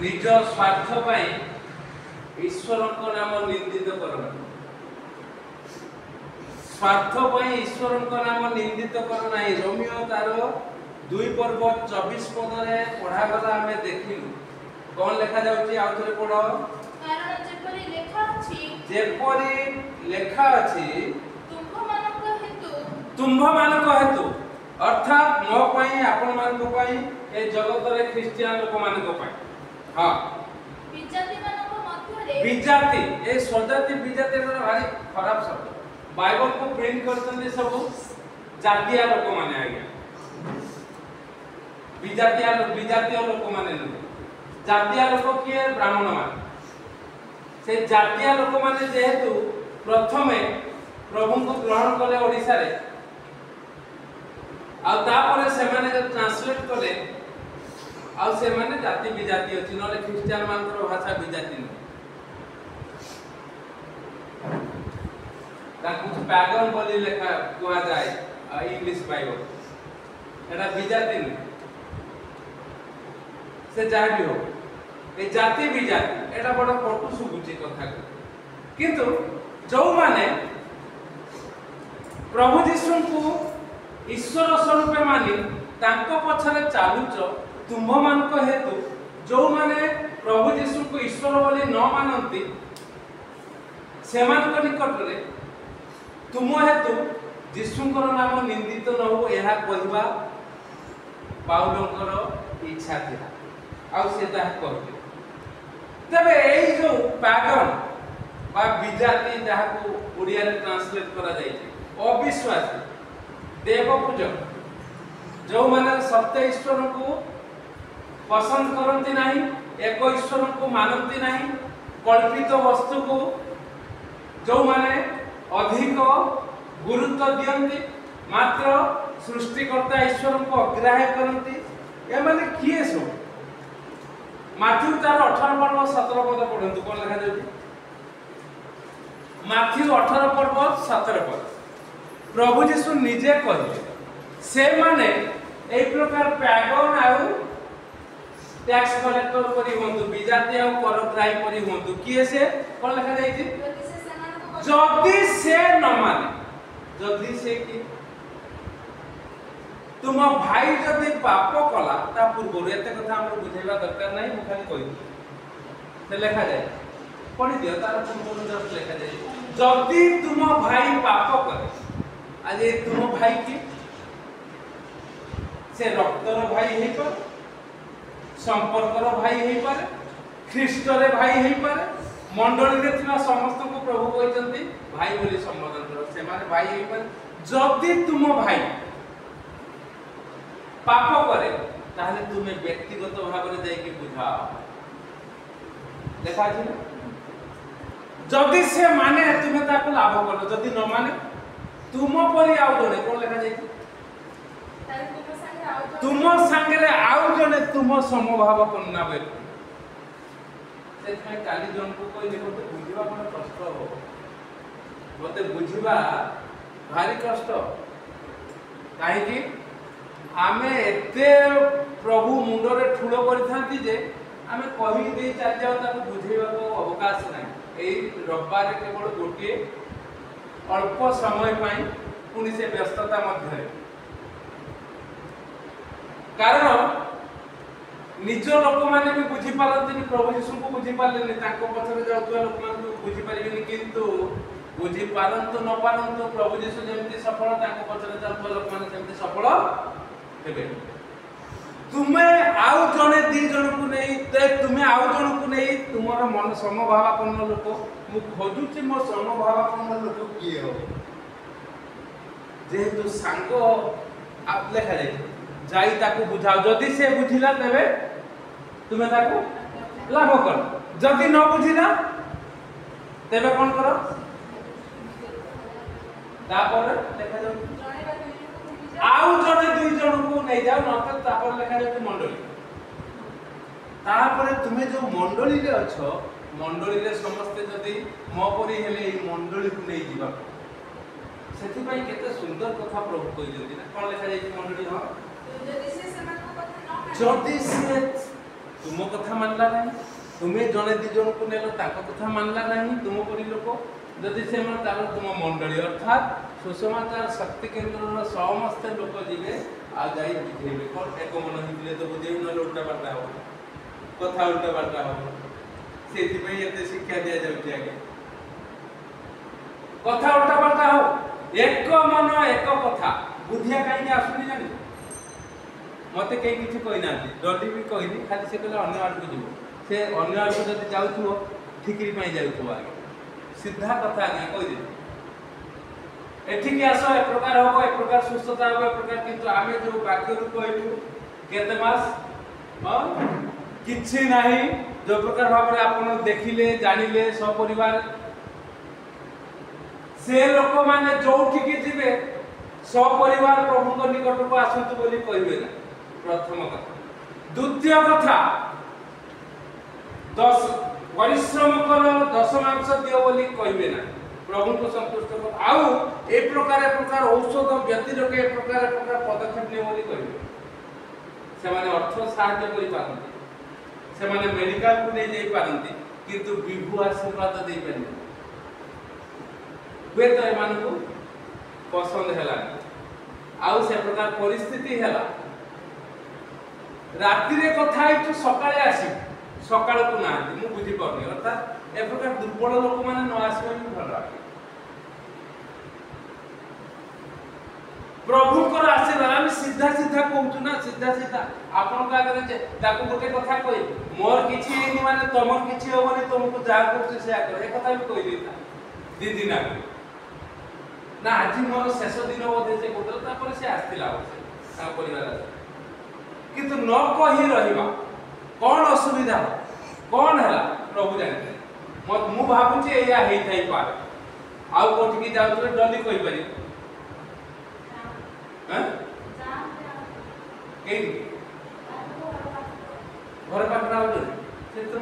निज स्वार्थ पाई ईश्वर को नाम निंदित करना स्वार्थ पाई ईश्वर को नाम निंदित करना रोमियो तार 2 पर्व 24 पद रे पढ़ा गला हमें देखिलु कौन लिखा जाउची आ थरे पढ़ो कारण जेपरि लेखा अछि तुम्भ मानक हेतु अर्थात मो पई आपण मानक पई ए जगत रे क्रिश्चियन लोक मानक पई हां विजाति ए स्वजाति विजाति भारी खराब शब्द बाइबल को प्रिंट करछन्ती सब जातीय लोक माने आज्ञा विजातीय लोक माने न जातीय लोक किए ब्राह्मण माने से जातीय लोक माने जेहेतु प्रथमे प्रभु को ग्रहण कले ओडिसा रे आ तापरे से माने जो ट्रांसलेट कले आ से माने जाति विजाति अछि नले क्रिश्चियन मानकर भाषा विजाति न कुछ पैगन बोली लेखा कुआ जाए इंग्लिश बाइबल एटा विजाति न से जाय भी हो ए जाति विजाति एटा बड़ कटु सुबुची कथा किंतु जो माने प्रभु यीशु को ईश्वर स्वरूप मानी तांको पछरे चालुच तुम्भ मानक हेतु जो माने प्रभु यीशु को ईश्वर बोली न मानंती सेमान निकट रे तुम हेतु यीशुଙ୍କର नाम निंदित न हो ଏହା କହିବା ପାଉଲଙ୍କର ଇଚ୍ଛା ଥିଲା ଆଉ ସେ ତାହା କରିଲେ तबे एई जो पागन बा विजाति जहाको ओडिया रे ट्रांसलेट करा जाय छै अविश्वासी देव पूजक जो माने सत्य ईश्वर को पसंद करंती नहीं एक ईश्वर को मानंती नहीं कल्पित वस्तु को जो माने अधिक गुरुत्व दियंती मात्र सृष्टिकर्ता ईश्वर को अग्राह्य करंती ए माने किए सो माथ्यू तार 18 पर्व 17 पद पढंतु कोन लिखा जाउची माथ्यू 18 पर्व 17 पद प्रभु यीशु निजे कहले से माने ए प्रकार पैगन आउ टैक्स कलेक्टर परि होंतु विजाति आउ करग्राही परि होंतु किए से कोन लिखा जाइछि जदि से न माने जदि से कि तुम भाई जदि पाप कला ता पूर्व एते कथा हम बुझेबा दरकार नहीं मु खाली कहि से लिखा जाय पढि दियो तार पूर्व जस्ट लिखा जाय जदि तुम भाई पाप करे आज तुम भाई की से रक्तर भाई हे पर संपर्कर भाई हे पर ख्रीष्ट रे भाई हे पर मंडली रे थिना समस्त को प्रभु कहचंती भाई बोली संबोधन करो से माने भाई हे पर जदि तुम भाई पाप करे ताहले तुमे व्यक्तिगत भाव रे जाई के बुझाओ देखा छी ना जदि से माने तुमे ताको लाभ करो जदि न माने तुम परि आउ जने कोन लिखा जाई तुम संगे रे आउ जने तुम समभाव करना बे से मैं काली जन को कोई देखो तो बुझिबा कोन कष्ट हो मते बुझिबा भारी कष्ट काहे कि आमे एते प्रभु मुंड रे ठुलो करथांती जे आमे कहि दे चल जाओ ताको बुझेबा को अवकाश नाही एई रविवार केवल गोटे अल्प समय पाई पुनी से व्यस्तता मध्य कारण निज लोक माने भी बुझी पारंती प्रभु यीशु को बुझी पारले ताको पछरे जाउतवा लोक मान को बुझी परिबेनी किंतु बुझी पारंतु न पारंतु प्रभु यीशु जेमति सफल ताको पछरे जाउतवा लोक मान जेमति सफल हेबे तुमे आउ जने दी जन को नहीं ते तुमे आउ जन को नहीं तुमर मन समभावापन्न लोक मु खोजुची मो समभावापन्न लोक किए हो जेहेतु सांगो आप लेखा जाई ताको बुझाओ जदि से बुझिला तबे तुमे ताको लाभ कर जदि न बुझिला तबे कोन करो तापर लेखा जाउ आउ जने दुई जन को नै जाओ नत तापर लेखा जाउ मंडली तापर तुमे जो मंडली रे अछो मंडली रे समस्त जदि मो परि हेले ई मंडली को नै जीवा सेति पई केते सुंदर कथा प्रभु कहि जल्दी ना कोन लेखा जाई मंडली हो जदि से तुम कथा मानला नहीं, तुम्हें जड़े दी जन को नेल कथा मानला नहीं, तुम परी लोक जदि से तुम मंडली अर्थात सुषमाचार शक्ति केन्द्र समस्त लोक जीवे आ जाई बुझेबे कौन एक मन हितले तो बुझेबे न उल्टा पाल्टा हो कथा उल्टा पाल्टा हो सेति पे एते शिक्षा दिया जाउछि आगे कथा उल्टा पाल्टा हो एक मन एक कथा बुद्धिया कहीं आसुनी जानी मते कहीं किसी कही ना जल्दी भी कहनी खाली से कहले अन्य आड़ को जीव से अन्य आड़ को जदि जाउथो ठिकरी पई जाउथो आगे सीधा कथा आगे कहि दे एठिक आस एक प्रकार हो एक प्रकार सुस्थता हो एक प्रकार किंतु आमे जो वाक्य रु कहलु केते मास किछि नाही जो प्रकार भाव रे आपण देखिले जानिले सब परिवार से लोक माने जोठी की जिवे सब परिवार प्रभु को निकट को आसंतु बोली कहबे ना प्रथम कथा द्वितीय कथा 10 परिश्रम कर 10 मांस दियो बोली कहबे ना प्रभु को संतुष्ट कर आउ ए प्रकार औषध व्यतिरक ए प्रकार पदक्षेप ने बोली कहबे से माने अर्थ सहायता करि पारंती से माने मेडिकल को नै जाई पारंती किंतु विभु आशीर्वाद दे पारंती वे तो एमान को पसंद हैला आउ से प्रकार परिस्थिति हैला रात्रि रे कथा है तो सकाळे आसी सकाळ को ना मु बुझी परनी अर्थात ए प्रकार दुर्बल लोक माने न आसीबा भी भल लागे प्रभु को आशीर्वाद हम सीधा सीधा कहू ना सीधा आपन का आगे जे ताको गोटे कथा कहि मोर किछि एनी माने तमर किछि होबनी तुमको जा करछ से आकर ए कथा भी कहि देता दी दिन आगे ना आज मोर शेष दिन बोधे से कोतल तापर से आस्तिला ता परिवार किंतु न कहि रहिबा कोन असुविधा कोन हला प्रभु जानते मत मु भाबुची एया हेई थाई पार आउ कोठी की जाउतले डली कहि पारि हैं के घर पाखरा हो से तो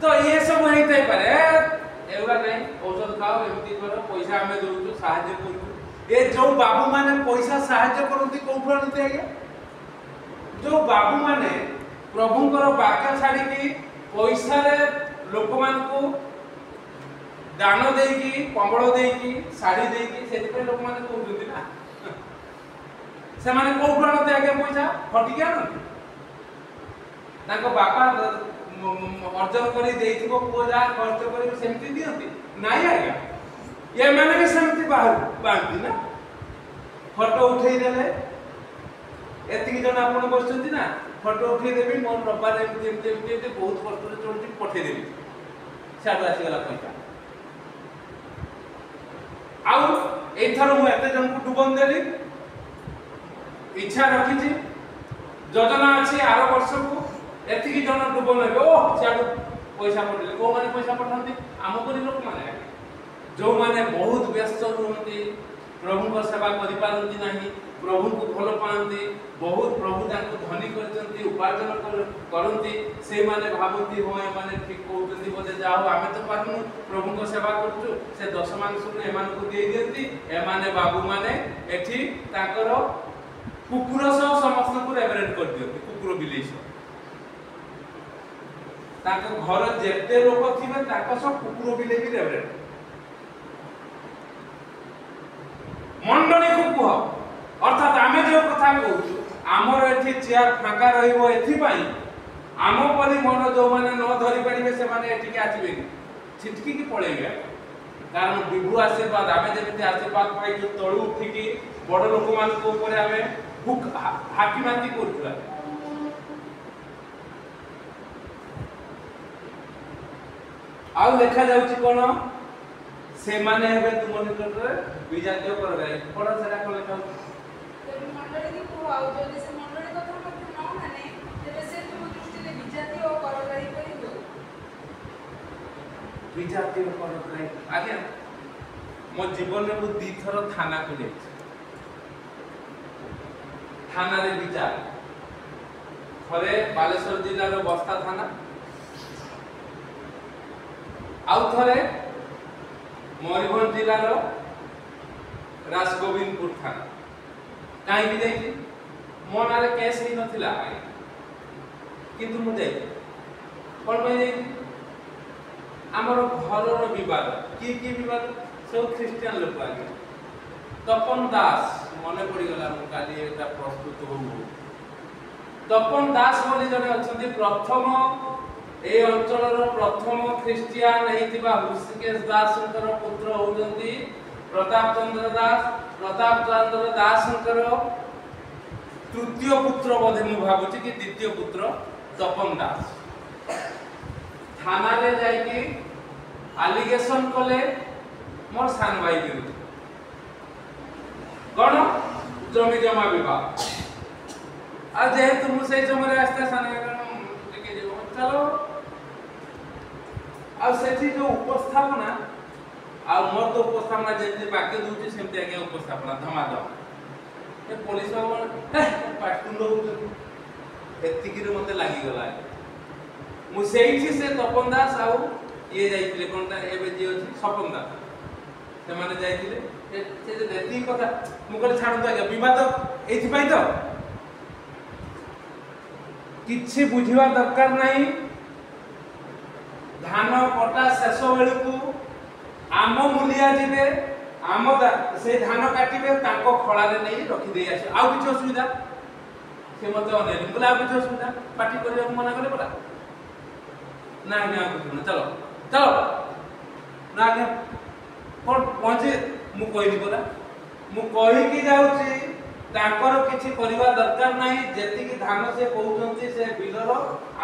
तो ये सब हेई थाई पारे एवरा नहीं औषध खाओ एमती करो पैसा हमें दउछु सहायता करू ए जो बाबू माने पैसा सहायता करंती कोठु आनते आगे जो बाबू माने प्रभुंकर वाक्य छाड़ी की पैसा रे लोक मान को दान देकी कंबल देकी साड़ी देकी सेति पे लोक माने कहउछंती ना से माने कोठु आनते आगे पैसा फटी के आनते ताको बापा अर्जन करी देइथिबो पुओ जा खर्च करी सेमति दियंती नाही आज्ञा ये माने के सेमति बाहर बांती ना फोटो उठेई देले एतिक जन आपण बसचंती ना फोटो उठेई देबी मोर रबार एमति बहुत कष्ट रे चलती पठेई देबी साडू आसी गला पैसा आउ एथर मु एते जन को डुबन देली इच्छा रखी छी योजना अछि आरो वर्ष को एतिक जन डुबन ले ओ साडू पैसा पठेले को माने पैसा पठांती आम परि लोक माने जो माने बहुत व्यस्त रहंती प्रभु को सेवा करि पारंती नाही प्रभु को भल पांती बहुत प्रभु ताको धनी करचंती उपार्जन करंती से माने भाबंती हो माने ठीक कहउचंती बोले जाओ आमे तो पारनु प्रभु को सेवा करछु से 10 मांस को एमान को दे दियंती ए माने बाबू माने एठी ताकर कुकुर सह समस्त को रेवरेंट कर दियंती कुकुर बिलेई सह ताको घर जेते लोक थिबे ताको सब कुकुर बिलेई भी रेवरेंट मंडली को कह अर्थात आमे जो कथा कहू आमर एठी चेयर फांका रहिबो एथि पई आम परि मन जो माने न धरि परिबे से माने एठी के आथिबे छिटकी की पळेबे कारण विभु आशीर्वाद आमे जेमिति आशीर्वाद पाई जो तळु उठी की बड़ लोक मान को ऊपर आमे हुक हाकी माती करथुला आउ देखा जाउची कोन से माने हेबे तुम निकट रे विजातीय करबे कोन सेरा कोन लेखा तो मंडली को आउ जदि से मंडली कथा मत न माने तेबे से तुम दृष्टि ले विजातीय और करगाई करियो विजातीय करगाई आगे मो जीवन में मु 2 थर थाना को जाई थाना रे विचार थरे बालेश्वर जिल्ला रो बस्ता थाना आउ थरे मयूरभंज जिलार राजगोविंदपुर थाना कहीं जाइए मो नारे केस ही नथिला किंतु मु जाई कोन भाई हमर घरर विवाद की विवाद सब ख्रिस्टियन लोक आगे तपन दास मने पड़ी गला काली एटा प्रस्तुत हो तपन दास बोली जने अछंती प्रथम ए अंचलर प्रथम ख्रिस्टियन हेतिबा ऋषिकेश दासंकर पुत्र होजंती प्रताप चंद्र दासंकर तृतीय पुत्र बोधे मु भाबुची कि द्वितीय पुत्र तपन दास थाना रे जाई कि एलिगेशन कले मोर सान भाई विरुद्ध कोन जमी जमा विवाद आ जेहेतु मु से जमरे आस्ते सान लेके जे चलो आ सेठी जो उपस्थापना आ मोर तो उपस्थापना जेते बाकी दूची सेमति आगे उपस्थापना धमाधम ए पुलिस बाबू पाटकुंड हो एतिकी रे मते लागि गला मु सेठी से तपन दास आउ ये जाइतिले कोनटा एबे जे अछि सपन दास से माने जाइतिले से जे देती कथा मु कहले छाडू आगे विवाद एथि पई तो किछि बुझिवा दरकार नाही धान कटा शेष बेलू को आम मूलिया जिबे आम से धान काटिबे ताको खळा रे नै रखि देई आसे आउ किछ असुविधा से मते अनेले बोला आउ किछ असुविधा पार्टी करिया मना करे बोला ना ना चलो चलो ना के कोन पहुंचे मु कहली बोला मु कहि कि जाउची ताकर किछि परिवा दरकार नाही जेति कि धान से कहउचंती से बिलर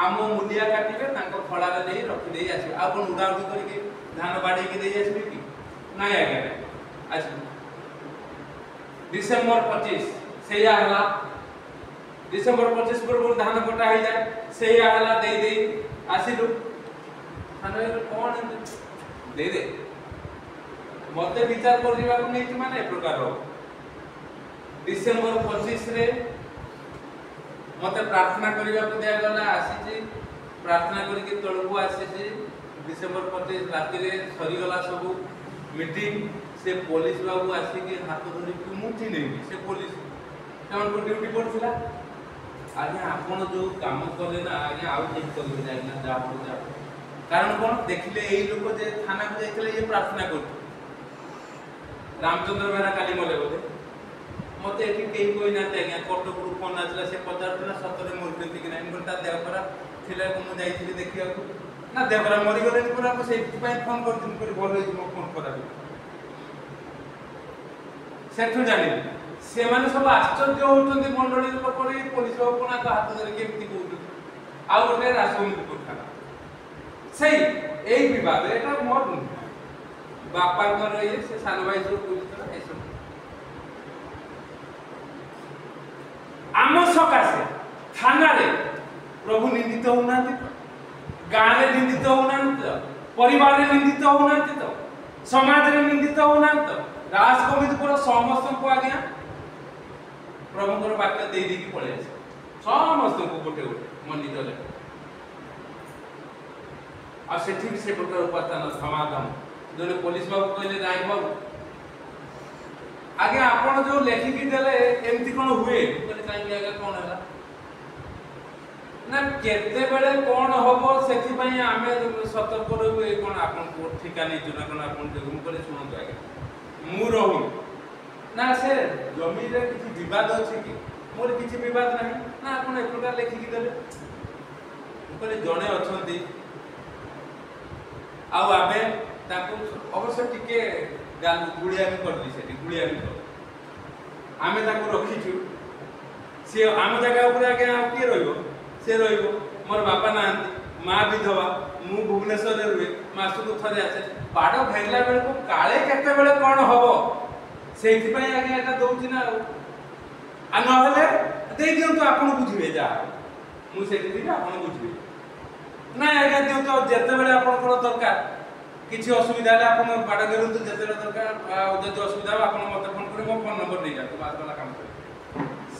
आम मूलिया काटिबे ताको खळा रे नै रखि देई आसे आ कोन उडा उडी करि कि धान बाडी कि देई आसे कि नाही आगे अच्छा डिसेंबर 25 सेया हला डिसेंबर 25 पर धान कटा हो जाए सेया हला दे दे आसिलु थाने कोन दे दे मते विचार कर दिबा को नै माने प्रकार डिसेंबर 25 रे मते प्रार्थना करिबा को दिया गला आसी प्रार्थना करी के तळकु आसी डिसेंबर 25 राति रे सरी गला सब मीटिंग से पुलिस बाबू आसी के हाथ धरि कि मुठी नै से पुलिस तमन को ड्यूटी पड़थिला आगे आपण जो काम करले ना आगे आउ ठीक करबे जाय ना जा हो जा कारण कोन देखले एई लोक जे थाना को जाइतले ये प्रार्थना करत रामचंद्र बेरा काली मले बोले मते एठी केई कोई ना आज्ञा कोर्ट को फोन आछला से पचारतला सतरे मोरते कि नाही घंटा देह पर थिले को मु जाइथिली देखिया को ना देह पर मरि गले पूरा को सेफ्टी पई फोन करथिन कर बोल होई मो फोन करा सेठु जानि से माने सब आश्चर्य होउतंती मंडळी लोक रे पुलिस बाबू ना हाथ धरि केमति कहउत आ ओटे राष्ट्रमंत्री को खाना सही एई विवाद एटा मोर बापा घर ये से सान भाई जो पुलिस करा ऐसे आम सकाशे थाना रे प्रभु निंदित होना गाँ रे निंदित होना परिवार रे निंदित होना तो समाज रे निंदित होना तो राज कमिटी पूरा समस्त को आज्ञा प्रभु को वाक्य दे दी की पळे समस्त को गोटे गोटे मन निजले आ सेठी भी से प्रकार उपादान समाधान जने पुलिस बाबू कहले राय बाबू आगे आपण जो लेखि की देले एमती कोन हुए कहले काई आगे कोन हला ना केते बेले कोन होबो सेठी पई आमे सतर्क रहबे कोन आपण को ठिका नै जुना कोन आपण जगम करे सुनतो आगे मु रहू ना से जमी रे किछि विवाद अछि कि मोर किछि विवाद नाही ना आपण एक प्रकार लेखि की देले कहले जणे अछंती आउ आबे ताको अवश्य टिके गाल गुड़िया भी कर दी सेठी गुड़िया भी कर आमे ताको रखिछु से आम जगह ऊपर आगे के रहइबो से रहइबो मोर बापा नांती मां विधवा मु भुवनेश्वर रे रुए मासु को थरे आसे बाडो घेरला बेल को काळे केते बेले कोन हबो सेठी पई आगे एटा दउची ना आ न हले दे दियो तो आपण बुझिबे जा मु सेठी दिबे आपण बुझिबे ना आगे दियो तो जते बेले आपण को दरकार किछि असुविधा ले आपण बाडा गेलु तो जते दरकार जते असुविधा आपण मते फोन करे मो फोन नंबर दे जा तो बात वाला काम करे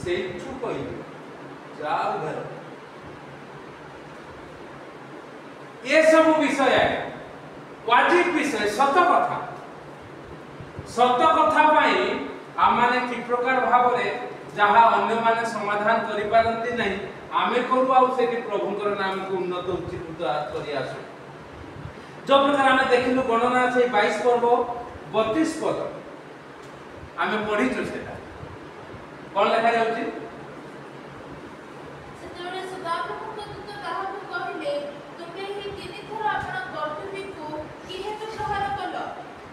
सेठु कहि जाओ घर ये सब विषय है वाजिब विषय सत कथा पाई आमाने कि प्रकार भाव रे जहाँ अन्य माने समाधान करि पारंती नहीं आमे करू आउ सेठी प्रभुंकर नाम को उन्नत उच्चीकृत करि आसु। जो प्रकार आमे देखिलु गणना छै 22 पर्व 32 पद आमे पढी छु सेटा कोन लिखा जाउची सेतबेले सदाप्रभु दूत ताहाकु कहिले तुमे ही तीन थर आपण गर्दभी को किहेतु प्रहार कल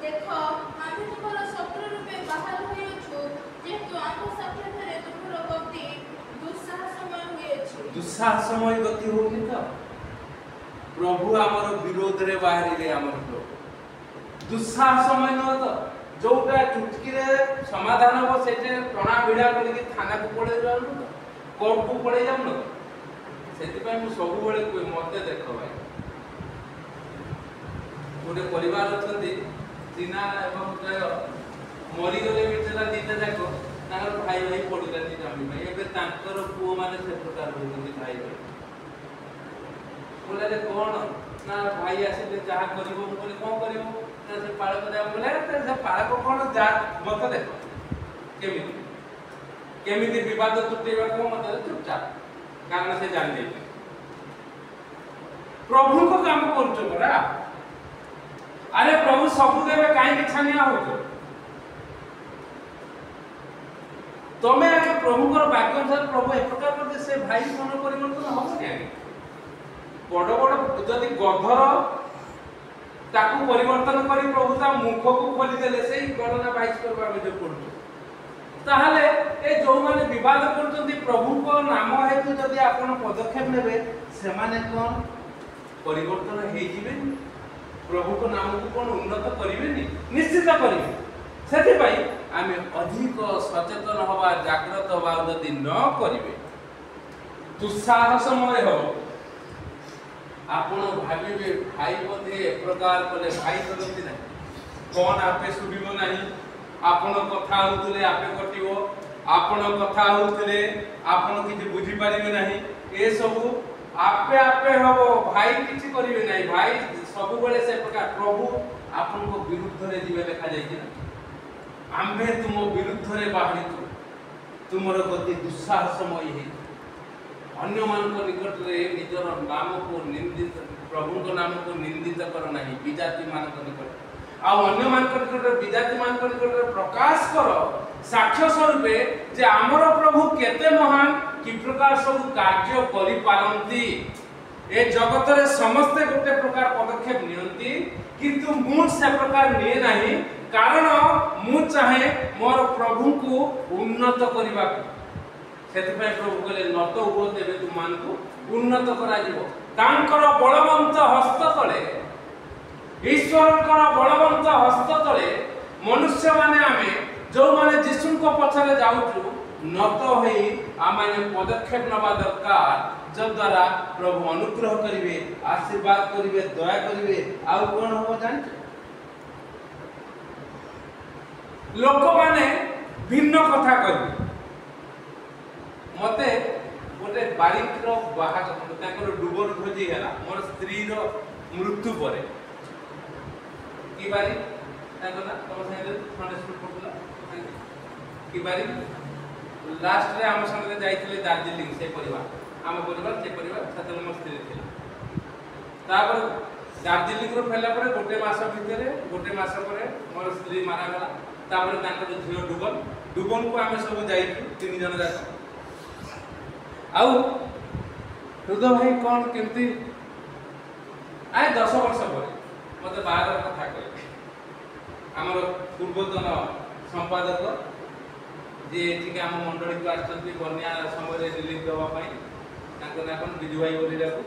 देखो आमे तुमर शत्रु रूपे बाहर होइछु जेतु आम साक्षातरे तुमर गति दुस्साहसमय होइछु। दुस्साहसमय गति होनी तो प्रभु आमर विरोध रे बाहरी रे आमर प्रभु दुस्साहसमय न तो जोटा चुटकी रे समाधान हो सेटे टणा भिड़ा करके थाना को पड़े जाऊ कोर्ट को पड़े जाऊ न सेति पय मु सब बेले कोइ मते देखो भाई गोटे परिवार अछंती तीना एवं जय मरी गले बिचरा दीटा जाको ताकर भाई भाई पडुलानी जमी भाई एबे ताकर पुओ माने से प्रकार होती भाई भाई बोले कोन ना भाई आसीले जहा करिवो बोले कोन करिवो ना से पाळक दे बोले से पाळक कोन जा मत देखो केमिति केमिति विवाद तुटेबा को मत चुपचाप कारण से जान दे प्रभु को काम करछो बरा अरे प्रभु सब देवे काहे कि छानिया होतो तमे आगे प्रभु को वाक्य अनुसार प्रभु एक प्रकार करते से भाई मन परिवर्तन हो के बड़ बड़ जदि गधर ताकू परिवर्तन करी प्रभु ता मुख को खोली देले सेही गणना 22 करबा में जो पड़तो ताहाले ए जो माने विवाद करतोंती प्रभु को नाम हेतु जदि आपण पदक्षेप नेबे से माने कोन परिवर्तन हे जिवे प्रभु को नाम को कोन उन्नत करिवेनी निश्चित करिवे सेति पई आमे अधिक सचेतन हवा जागृत हवा जदि न करिवे दुस्साहसमय हो आपण भाबिबे भाई बोधे एक प्रकार कले भाई करती नहीं कोन आपे सुबिबो नहीं आपण कथा होतले आपे कटिवो आपण कथा होतले आपण किछि बुझी पारिबे नहीं ए सब आपे आपे हबो भाई किछि करिवे नहीं भाई सब बेले से प्रकार प्रभु आपण को विरुद्ध रे जीवे देखा जाय कि आम्भे तुम विरुद्ध रे बाहरी तुमर गति दुस्साहसमय हे अन्य मान को निकट रे निजर नाम को निंदित प्रभु को नाम को निंदित कर नहीं विजाति मान को निकट आ अन्य मान को निकट विजाति मान को निकट प्रकाश कर साक्ष्य स्वरूपे जे हमर प्रभु केते महान कि प्रकार सब कार्य करि पारंती ए जगत रे समस्त गोटे प्रकार पदक्षेप नियंती किंतु मु से प्रकार निये नहीं कारण मु चाहे मोर प्रभु को उन्नत करिबा सेतपय प्रभु कहले नत हुओ देबे तुम मान को उन्नत करा जीवो तांकर बलवंत हस्त तले ईश्वरकर बलवंत हस्त तले मनुष्य माने आमे जो माने जिसु को पछरे जाउछु नत होई आमाने पदक्षेप नबा दरकार जब द्वारा प्रभु अनुग्रह करिवे आशीर्वाद करिवे दया करिवे आउ कोन हो जान लोक माने भिन्न कथा करिवे मते गोटे बालिकर बाहाग ताकर डुबर खोजी हला मोर स्त्री रो मृत्यु परे की बारी ताकर ना तम संगे संडे स्कूल पढला की बारी लास्ट रे हम संगे जाइथिले दार्जिलिंग से परिवार हम परिवार से परिवार साथले मोर स्त्री थिला तापर दार्जिलिंग रो फेला परे गोटे मास भितरे गोटे मास परे मोर स्त्री मारा गला तापर ताकर झियो डुबन को हम सब जाइथु तीन जन जाक आउ रुद्र भाई कौन केमती आए 10 वर्ष पर मते बाहर कथा कहले हमर पूर्वतन संपादक जे ठीक हम मंडली को आछथि बन्या समय रे रिलीज देवा पई ताको ना कोन बिजू भाई बोली राखू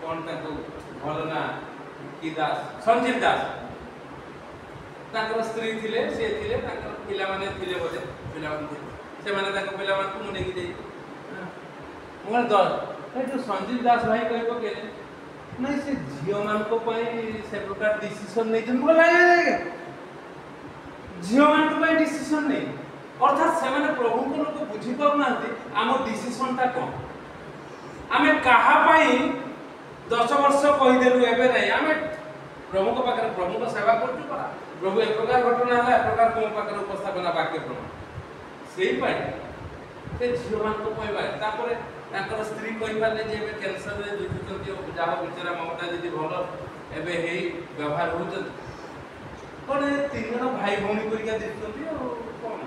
कोन ताको भलना की दास संजीव दास ताको स्त्री थिले से थिले ताको पिला माने थिले बोले पिला माने से माने ताको पिला माने को मुने की देई मोर दस ए जो संजीव दास भाई कहबो के नहीं से झियो मान को पई से प्रकार डिसीजन नै जन बोला लागे झियो मान को पई डिसीजन नै अर्थात से माने प्रभु को लोग बुझी पाउ नांती आम डिसीजन ता कोन आमे कहा पई 10 वर्ष कहि देलु एबे नै आमे प्रभु को पाकर प्रभु को सेवा करछु परा प्रभु एक प्रकार घटना है एक प्रकार को पाकर उपस्थापना वाक्य प्रमाण से झील मान कहबार तापर स्त्री कहीपारे जे कैंसर जुझुंट जहाँ बेचारा ममता दीदी भल एवं व्यवहार हो कौन 3 जन भाई भौणी परिका दिखुंट कौन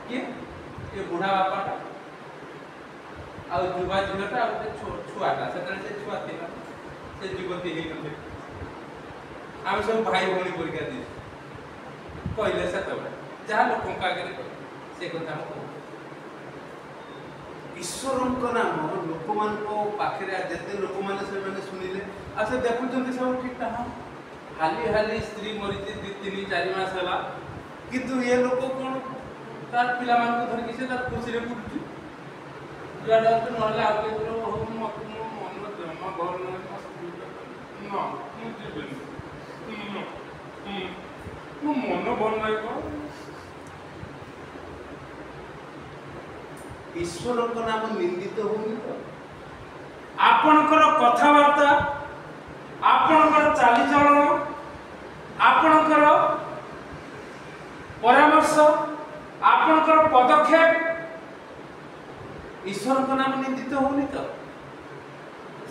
किए ये बुढ़ा बापाटा आ युवा झीलटा छुआटा से छुआ थी से युवती आम सब भाई भौणी परिका दी कहले से जहाँ लोक आगे से कथा ईश्वर नाम लोक पाखे जिते लोक मैंने शुणिले आ से देखुं सब ठीक हाँ हाली हाली स्त्री मरी 2-3-4 मास है किंतु ये लोक कौन तार पिला धरिकी से खुशी में बुझुची जुआडे ना मन भल ना कौन ईश्वर नाम निंदित होनी तो आपणकर कथबार्ता आपणकर चालीचलन आपणकर परामर्श आपणकर पदक्षेप ईश्वर नाम निंदित होनी तो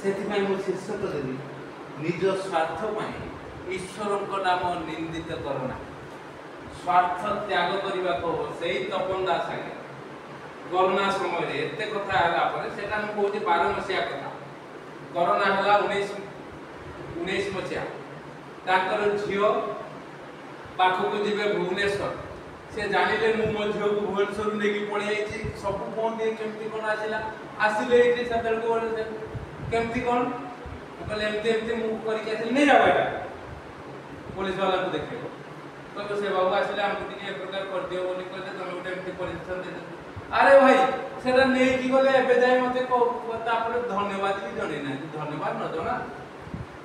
से शीर्षक देवी निज स्वार्थ ईश्वर नाम निंदित करना स्वार्थ त्याग करने को से तपन दास आगे कोरोना समय एत कथा है 12 मसीहा कथा कोरोना है 19 मसीहा झील पाखक जी भुवनेश्वर से जानिले मो झील को भुवनेश्वर नहीं पड़े सब फोन दिए केमती कौन आसला आसिले केमती कौन कहले एमती करके नहीं जाओ यहाँ पुलिस वाला को देखे तो से बाबू आसिले आमको एक प्रकार कर दियो बोली कहले तुम गोटे एमती परिस्थिति दे अरे भाई सेटा नहीं कि गले एबे जाय मते को तापर धन्यवाद भी जणे ना धन्यवाद न जणा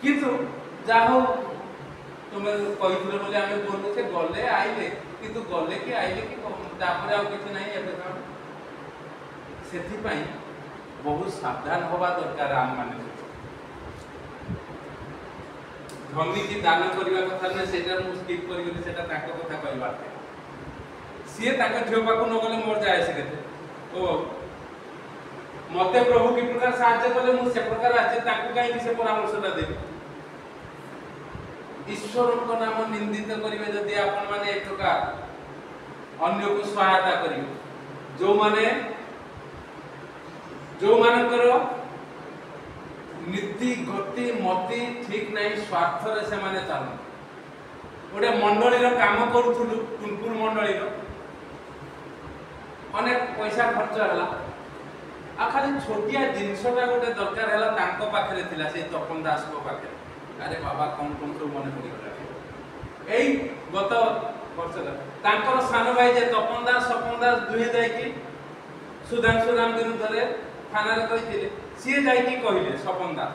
किंतु जाहो तुम कहिथले बोले आमे बोलु से गले आइले किंतु गले के आइले कि तापर आ किछ नहीं एबे जण सेथि पई बहुत सावधान होबा दरकार आम माने धनी की दान करबा कथा ने सेटा मु स्किप करि गली सेटा ताको कथा कहबा सी झील पाक न गले मोर जाए से ओ मते प्रभु की प्रकार साहाय्य कले मुझे प्रकार आज कहीं से परामर्शटा देवी ईश्वर को नाम निंदित करेंगे जदि आपण माने एक प्रकार अन्य को सहायता करेंगे जो माने जो मानकर नीति गति मति ठीक नहीं स्वार्थ रे से माने चल गोटे मंडली काम करूथुलु टुनपुर मंडली अनेक पैसा खर्च है आ खाली छोटिया जिनसटा गोटे दरकार है तांको पाखरे थिला से तपन दास को पाखरे अरे बाबा कौन कौन सब मन पड़ी एई गत वर्ष तांकर सान भाई जे तपन दास दुहे जाई कि सुधांशु राम विरुद्ध रे थाना रे कहिथिले सी जाई कि कहिले सपन दास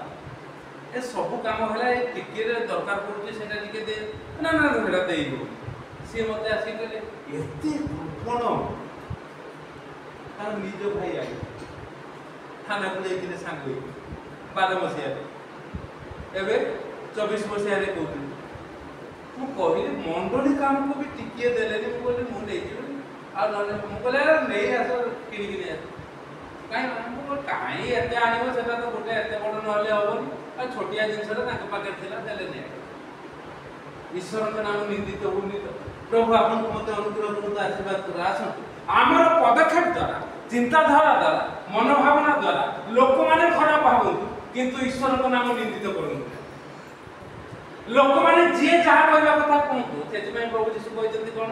ए सब काम होला ए टिके रे दरकार पड़ुची सेटा टिके दे ना ना सेटा देई दो सी मते आसी कहले एते कोन तार निज भाई आई थाना को लेकिन सांग 12 मसीहा एबे 24 मसीहा रे कहू मु कहिली मंडली काम को भी टिके देले मु कहली मु नै जी आ न मु कहले नै आसो किनि किनि आसो काई मु काई एते आनिबो सेटा तो गोटे एते बड़ नहले होबनी आ छोटिया जिंसरा ताके पाके थिला देले नै ईश्वर के नाम निंदित होनी तो प्रभु आपन को मते अनुग्रह करु आशीर्वाद कर आसो आमर पदक्षेप द्वारा चिंताधारा द्वारा मनोभावना द्वारा लोक माने खराब भावंतु किंतु ईश्वर को नाम निंदित करंतु लोक माने जे जहा कहबा कथा कहंतु सेति में प्रभु यीशु कहते कोन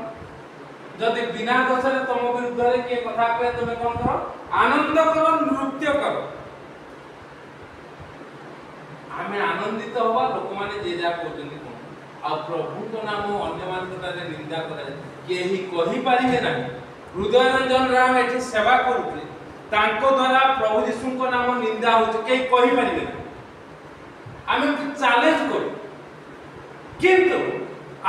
जदि बिना दोष रे तुम विरुद्ध रे के कथा कहे तुम कोन करो आनंद करो नृत्य करो आमे आनंदित होबा लोक माने जे जा कहउछन्ति कोन आ प्रभु को नाम अन्य मानकता रे निंदा करे केही कहि पारिबे नाही हृदय रंजन राम एठी सेवा करूते तांको द्वारा प्रभु यीशु को नाम निंदा होते के कहि परिबे आमे चैलेंज करू किंतु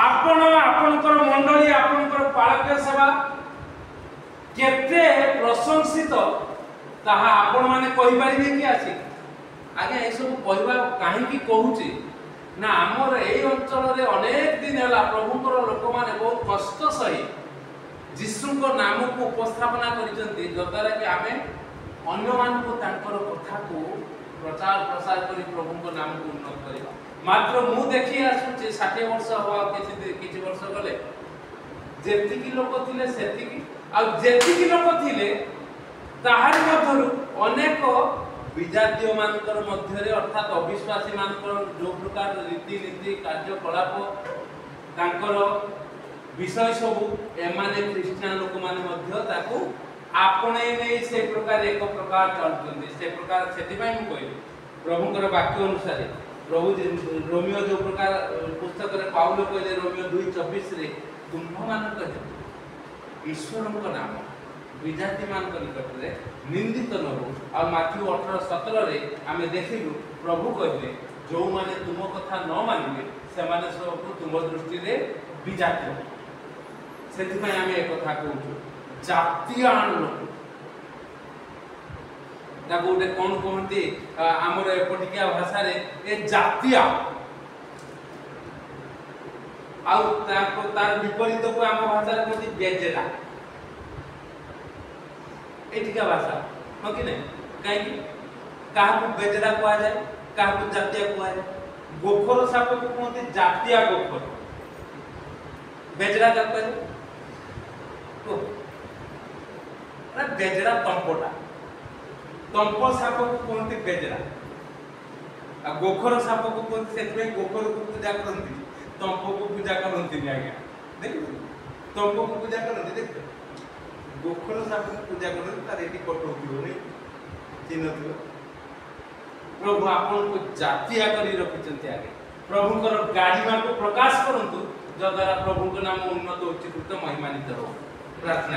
आपण आपनकर मंडली आपनकर पालक सेवा केते प्रशंसित ताहा आपण माने कहि परिबे कि आसी आगे ए सब कहबा काहे कि कहूची ना हमर एई अंचल रे अनेक दिन हला प्रभुकर लोक माने बहुत कष्ट सही ଯୀଶୁଙ୍କ ନାମକୁ ଉପସ୍ଥାପନା କରିଛନ୍ତି ଯଦ୍ୱାରା କି ଆମେ ଅନ୍ୟମାନଙ୍କୁ ତାଙ୍କର କଥାକୁ ପ୍ରଚାର ପ୍ରସାର କରି ପ୍ରଭୁଙ୍କ ନାମକୁ ଉନ୍ନତ କରିବା। ମାତ୍ର ମୁଁ ଦେଖି ଆସୁଛି 60 ବର୍ଷ ହବ ଆଉ କିଛି ବର୍ଷ ଗଲେ ଯେତିକି ଲୋକ ଥିଲେ ସେତିକି, ଆଉ ଯେତିକି ଲୋକ ଥିଲେ ତାହାରି ମଧ୍ୟରୁ ଅନେକ ବିଜାତୀୟ ମାନଙ୍କର ମଧ୍ୟରେ ଅର୍ଥାତ୍ ଅବିଶ୍ୱାସୀ ମାନଙ୍କର ଯୋଉ ପ୍ରକାର ରୀତିନୀତି କାର୍ଯ୍ୟକଳାପ ତାଙ୍କର ବିଷୟ ସବୁ ଏମାନେ ଖ୍ରୀଷ୍ଟିଆନ ଲୋକମାନେ ମଧ୍ୟ ତାକୁ ଆପଣେଇ ନେଇ ସେ ପ୍ରକାର ଏକ ପ୍ରକାର ଚଳୁଛନ୍ତି। ସେ ପ୍ରକାର ସେଥିପାଇଁ ମୁଁ କହିଲି ପ୍ରଭୁଙ୍କର ବାକ୍ୟ ଅନୁସାରେ ପ୍ରଭୁ ରୋମିଓ ଯୋଉ ପ୍ରକାର ପୁସ୍ତକରେ ପାଉଲ କହିଲେ ରୋମିଓ 2:24 ତୁମ୍ଭମାନଙ୍କ ଈଶ୍ୱରଙ୍କ ନାମ ବିଜାତି ମାନଙ୍କ ନିକଟରେ ନିନ୍ଦିତ ନ ହଉ। ଆଉ ମାଥ୍ୟୁ 18:17 ଆମେ ଦେଖିଲୁ ପ୍ରଭୁ କହିଲେ ଯୋଉମାନେ ତୁମ କଥା ନ ମାନିବେ ସେମାନେ ସବୁ ତୁମ ଦୃଷ୍ଟିରେ ବିଜାତି। ସେଥିପାଇଁ ଆମେ ଏକଥା କହୁଛୁ ଜାତୀୟାଣ ଲୋକ ତାକୁ ଗୋଟେ କଣ କହନ୍ତି ଆମର ଏପଟିକିଆ ଭାଷାରେ ଏ ଜାତୀୟ, ଆଉ ତାର ବିପରୀତକୁ ଆମ ଭାଷାରେ କହନ୍ତି ବେଜେରା। ଏଠିକା ଭାଷା ହଁ କି ନାହିଁ? କାହିଁକି କାହାକୁ ବେଜେରା କୁହାଯାଏ, କାହାକୁ ଜାତୀୟ କୁହାଯାଏ? ଗୋଖର ସାପକୁ କୁହନ୍ତି ଜାତୀୟ ଗୋଖର, ବେଜେରା କାହାକୁ କୁହାଯାଏ? ବେଜେରା ତମ୍ପଟା, ତମ୍ପ ସାପକୁ କୁହନ୍ତି ବେଜେରା, ଆଉ ଗୋଖର ସାପକୁ କୁହନ୍ତି। ସେଥିପାଇଁ ଗୋଖରକୁ ପୂଜା କରନ୍ତି, ତମ୍ପକୁ ପୂଜା କରନ୍ତିନି। ଆଜ୍ଞା ଦେଖନ୍ତୁ ତମ୍ପକୁ ପୂଜା କରନ୍ତି, ଦେଖ ଗୋଖର ସାପକୁ ପୂଜା କରନ୍ତି, ତାର ଏଠି କଟଉଥିବ ନାଇଁ, ଚିହ୍ନ ଥିବ। ପ୍ରଭୁ ଆପଣଙ୍କୁ ଜାତୀୟ କରି ରଖିଛନ୍ତି। ଆଗେ ପ୍ରଭୁଙ୍କର ଗାଡ଼ିମାକୁ ପ୍ରକାଶ କରନ୍ତୁ ଯଦ୍ୱାରା ପ୍ରଭୁଙ୍କ ନାମ ଉନ୍ନତ ଉଚ୍ଚୀକୃତ ମହିମାନିତ ହବ। ପ୍ରାର୍ଥନା।